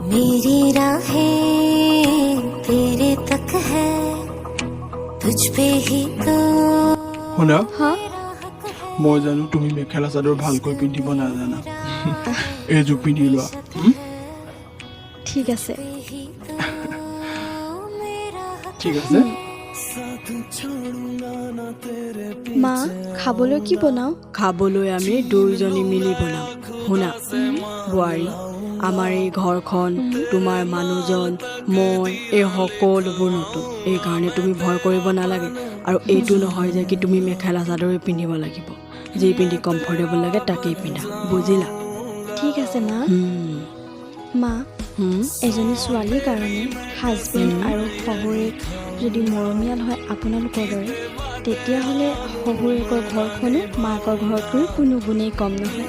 मेरी राहें तेरे तक है तुझ पे ही तो শুনা হা মই জানো তুমি মেখেলা চাদৰ ভালকৈ পিন্ধিব নাজানা এইযোৰ পিন্ধি লোৱা ঠিক আছে ঠিক আছে মা খাবলৈ কি বনাও খাবলৈ আমি দুয়োজনী মিলি বনাম শুনা বোৱাৰী আমাৰ এই ঘৰখন তোমাৰ মানুহজন মই এই সকলোবোৰ নতুন এইকাৰণে তুমি ভয় কৰিব নালাগে আৰু এইটো নহয় যে কি তুমি মেখেলা চাদৰে পিন্ধিব লাগিব যি পিন্ধি কমফৰ্টেবল লাগে তাকেই পিন্ধা বুজিলা ঠিক আছে মা মা এজনী ছোৱালীৰ কাৰণে হাজবেণ্ড আৰু শহুৰেক যদি মৰমীয়াল হয় আপোনালোকৰ দৰে তেতিয়াহ'লে শহুৰেকৰ ঘৰখনো মাকৰ ঘৰতকৈ কোনো গুণেই কম নহয়